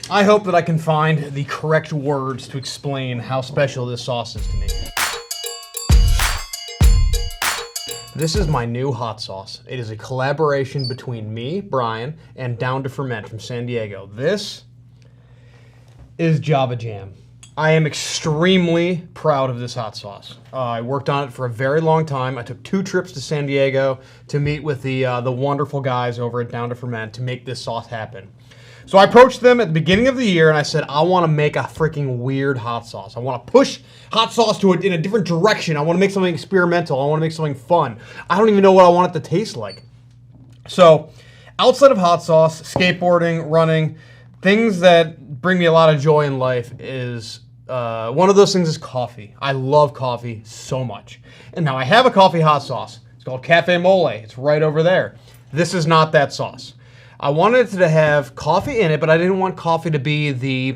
I hope that I can find the correct words to explain how special this sauce is to me. This is my new hot sauce. It is a collaboration between me, Brian, and Down to Ferment from San Diego. This is Java Jam. I am extremely proud of this hot sauce. I worked on it for a very long time. I took 2 trips to San Diego to meet with the wonderful guys over at Down to Ferment to make this sauce happen. So I approached them at the beginning of the year and I said, I want to make a freaking weird hot sauce. I want to push hot sauce in a different direction. I want to make something experimental. I want to make something fun. I don't even know what I want it to taste like. So outside of hot sauce, skateboarding, running, things that bring me a lot of joy in life is, one of those things is coffee. I love coffee so much. And now I have a coffee hot sauce. It's called Cafe Mole. It's right over there. This is not that sauce. I wanted it to have coffee in it, but I didn't want coffee to be the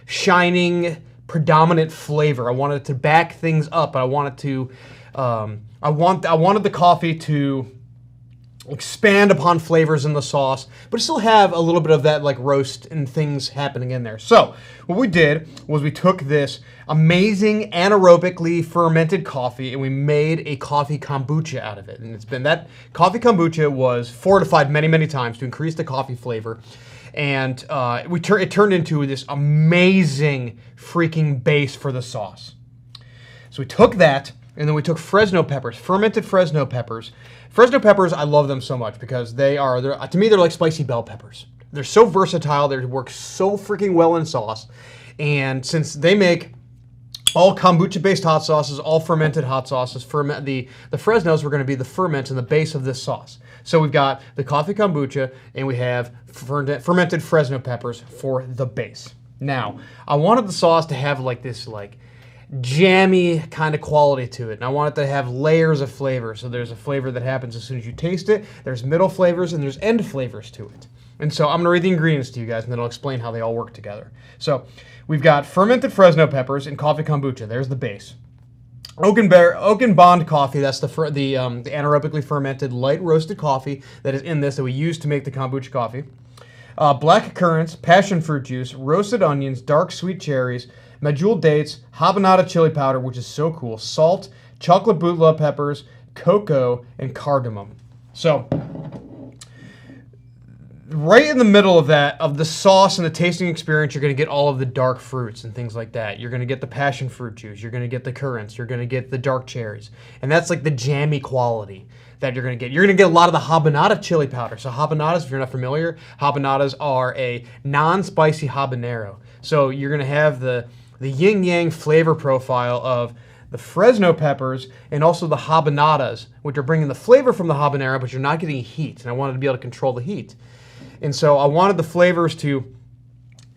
shining, predominant flavor. I wanted to back things up. I wanted to, I wanted the coffee to expand upon flavors in the sauce, but still have a little bit of that roast and things happening in there. So what we did was we took this amazing anaerobically fermented coffee and we made a coffee kombucha out of it. And it's been that coffee kombucha was fortified many, many times to increase the coffee flavor. And it turned into this amazing freaking base for the sauce. So we took that and then we took Fresno peppers, fermented Fresno peppers. Fresno peppers, I love them so much because to me, they're like spicy bell peppers. They're so versatile. They work so freaking well in sauce. And since they make all kombucha-based hot sauces, all fermented hot sauces, the Fresnos were going to be the ferment and the base of this sauce. So we've got the coffee kombucha and we have fermented Fresno peppers for the base. Now, I wanted the sauce to have this jammy kind of quality to it. And I want it to have layers of flavor. So there's a flavor that happens as soon as you taste it. There's middle flavors and there's end flavors to it. And so I'm going to read the ingredients to you guys and then I'll explain how they all work together. So we've got fermented Fresno peppers and coffee kombucha. There's the base. Oak and Bond coffee, that's the anaerobically fermented light roasted coffee that is in this that we use to make the kombucha coffee. Black currants, passion fruit juice, roasted onions, dark sweet cherries, medjool dates, habanada chili powder, which is so cool, salt, chocolate bootlow peppers, cocoa, and cardamom. So, right in the middle of the sauce and the tasting experience, you're going to get all of the dark fruits and things like that. You're going to get the passion fruit juice. You're going to get the currants. You're going to get the dark cherries. And that's the jammy quality that you're going to get. You're going to get a lot of the habanada chili powder. So habanadas, if you're not familiar, habanadas are a non-spicy habanero. So you're going to have the yin-yang flavor profile of the Fresno peppers and also the habanadas, which are bringing the flavor from the habanero, but you're not getting heat. And I wanted to be able to control the heat. And so I wanted the flavors to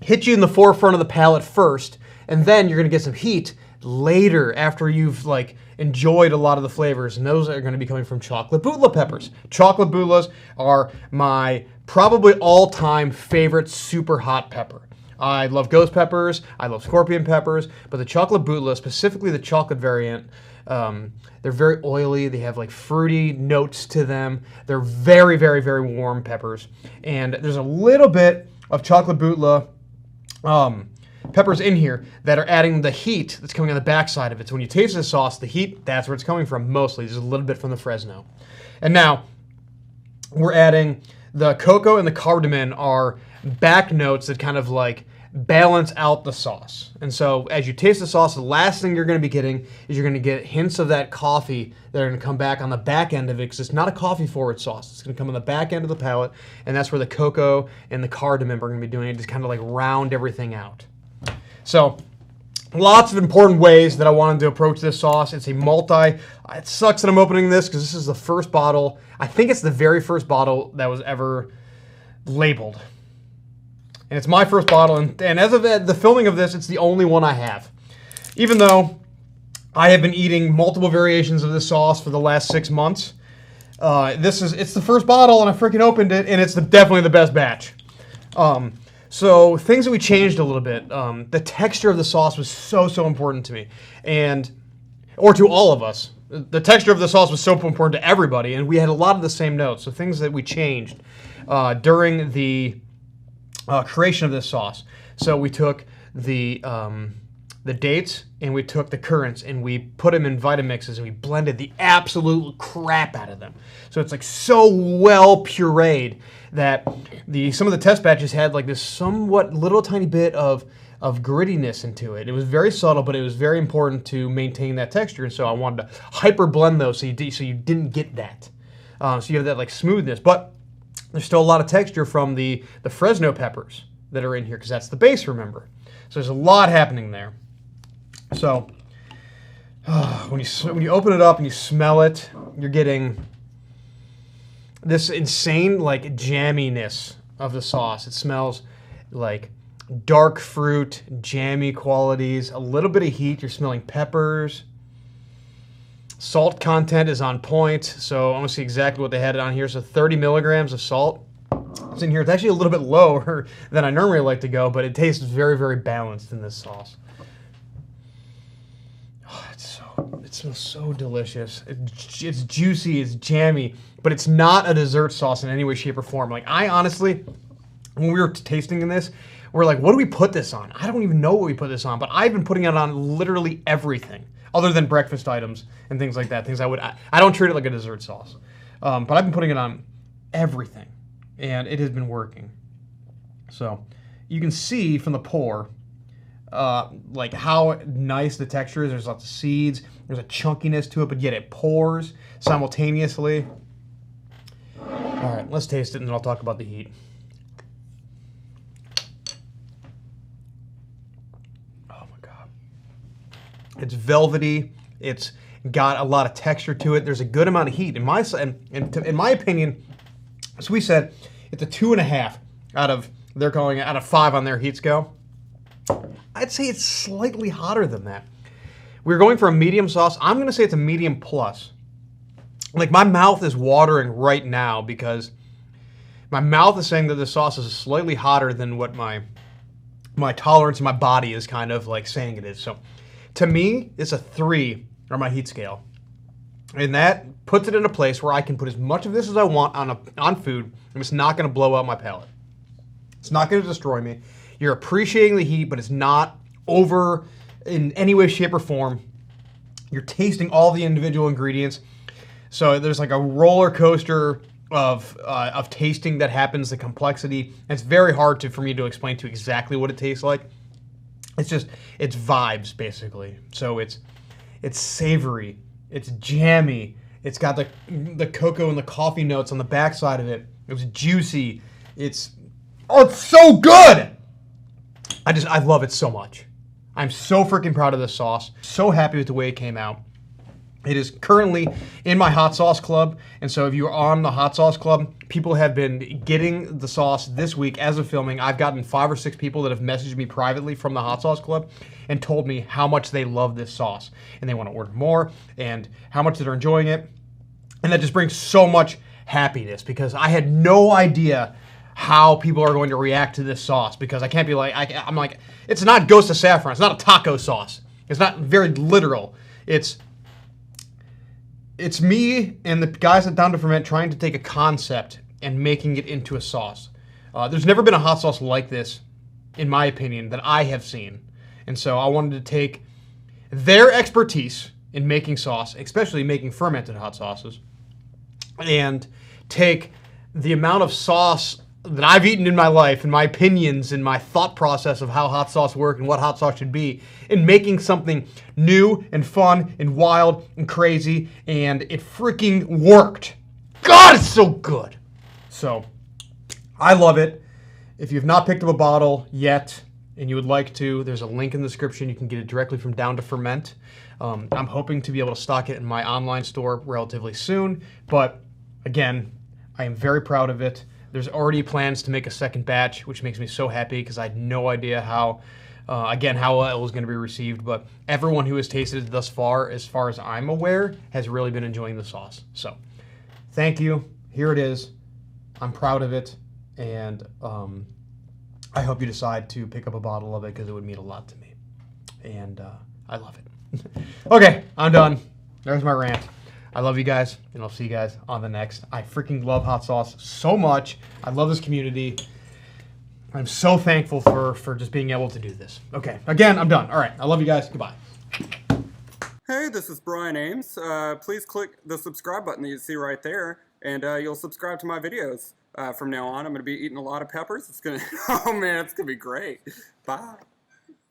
hit you in the forefront of the palate first, and then you're going to get some heat later after you've enjoyed a lot of the flavors. And those are going to be coming from chocolate bootlow peppers. Chocolate bootlows are my probably all-time favorite super hot pepper. I love ghost peppers, I love scorpion peppers, but the chocolate bootlow, specifically the chocolate variant, they're very oily. They have fruity notes to them. They're very, very, very warm peppers. And there's a little bit of chocolate bootlow peppers in here that are adding the heat that's coming on the backside of it. So when you taste the sauce, the heat, that's where it's coming from mostly. There's a little bit from the Fresno. And now we're adding the cocoa and the cardamom are back notes that kind of balance out the sauce. And so as you taste the sauce, the last thing you're going to be getting is you're going to get hints of that coffee that are going to come back on the back end of it, because it's not a coffee forward sauce. It's going to come on the back end of the palate, and that's where the cocoa and the cardamom are going to be doing it, just kind of round everything out. So lots of important ways that I wanted to approach this sauce. It's it sucks that I'm opening this because this is the first bottle. I think it's the very first bottle that was ever labeled. And it's my first bottle, and as of the filming of this, it's the only one I have. Even though I have been eating multiple variations of this sauce for the last 6 months, it's the first bottle, and I freaking opened it, and it's definitely the best batch. So things that we changed a little bit. The texture of the sauce was so important to me, or to all of us. The texture of the sauce was so important to everybody, and we had a lot of the same notes. So things that we changed during the creation of this sauce. So we took the dates and we took the currants and we put them in Vitamixes and we blended the absolute crap out of them. So it's like so well pureed that some of the test batches had like this somewhat little tiny bit of grittiness into it. It was very subtle, but it was very important to maintain that texture. And so I wanted to hyper blend those so you didn't get that. So you have that like smoothness, but there's still a lot of texture from the Fresno peppers that are in here because that's the base, remember. So there's a lot happening there. So when you open it up and you smell it, you're getting this insane like jamminess of the sauce. It smells like dark fruit, jammy qualities, a little bit of heat. You're smelling peppers. Salt content is on point, so I want to see exactly what they had on here. So 30 milligrams of salt. It's in here. It's actually a little bit lower than I normally like to go, but it tastes very, very balanced in this sauce. Oh, it smells so delicious. It's juicy, it's jammy, but it's not a dessert sauce in any way, shape, or form. Like, I honestly, when we were tasting this, we're like, what do we put this on? I don't even know what we put this on, but I've been putting it on literally everything other than breakfast items and things like that. I don't treat it like a dessert sauce, but I've been putting it on everything, and it has been working. So you can see from the pour, like how nice the texture is. There's lots of seeds. There's a chunkiness to it, but yet it pours simultaneously. All right, let's taste it, and then I'll talk about the heat. It's velvety. It's got a lot of texture to it. There's a good amount of heat. In my opinion, as we said, it's a 2.5 out of, they're calling it out of 5 on their heat scale. I'd say it's slightly hotter than that. We're going for a medium sauce. I'm going to say it's a medium plus. Like, my mouth is watering right now because my mouth is saying that the sauce is slightly hotter than what my tolerance in my body is kind of like saying it is. So to me, it's a 3 on my heat scale. And that puts it in a place where I can put as much of this as I want on food, and it's not going to blow out my palate. It's not going to destroy me. You're appreciating the heat, but it's not over in any way, shape, or form. You're tasting all the individual ingredients. So there's like a roller coaster of tasting that happens, the complexity. And it's very hard for me to explain to exactly what it tastes like. It's vibes, basically. So it's savory, it's jammy, it's got the cocoa and the coffee notes on the backside of it. It was juicy. It's so good! I love it so much. I'm so freaking proud of this sauce. So happy with the way it came out. It is currently in my hot sauce club, and so if you're on the hot sauce club, people have been getting the sauce this week as of filming. I've gotten 5 or 6 people that have messaged me privately from the hot sauce club and told me how much they love this sauce, and they want to order more, and how much they're enjoying it. And that just brings so much happiness because I had no idea how people are going to react to this sauce, because I can't be like, I'm like, it's not Ghost of Saffron. It's not a taco sauce. It's not very literal. It's me and the guys at Down to Ferment trying to take a concept and making it into a sauce. There's never been a hot sauce like this, in my opinion, that I have seen. And so I wanted to take their expertise in making sauce, especially making fermented hot sauces, and take the amount of sauce that I've eaten in my life and my opinions and my thought process of how hot sauce work and what hot sauce should be, and making something new and fun and wild and crazy, and it freaking worked. God, it's so good. So I love it. If you've not picked up a bottle yet and you would like to, there's a link in the description. You can get it directly from Down to Ferment. I'm hoping to be able to stock it in my online store relatively soon, but again, I am very proud of it. There's already plans to make a second batch, which makes me so happy because I had no idea how well it was going to be received. But everyone who has tasted it thus far as I'm aware, has really been enjoying the sauce. So thank you. Here it is. I'm proud of it. And I hope you decide to pick up a bottle of it because it would mean a lot to me. And I love it. Okay, I'm done. There's my rant. I love you guys, and I'll see you guys on the next. I freaking love hot sauce so much. I love this community. I'm so thankful for just being able to do this. Okay, again, I'm done. All right, I love you guys. Goodbye. Hey, this is Brian Ames. Please click the subscribe button that you see right there, and you'll subscribe to my videos. From now on, I'm going to be eating a lot of peppers. It's going to, oh man, it's going to be great. Bye.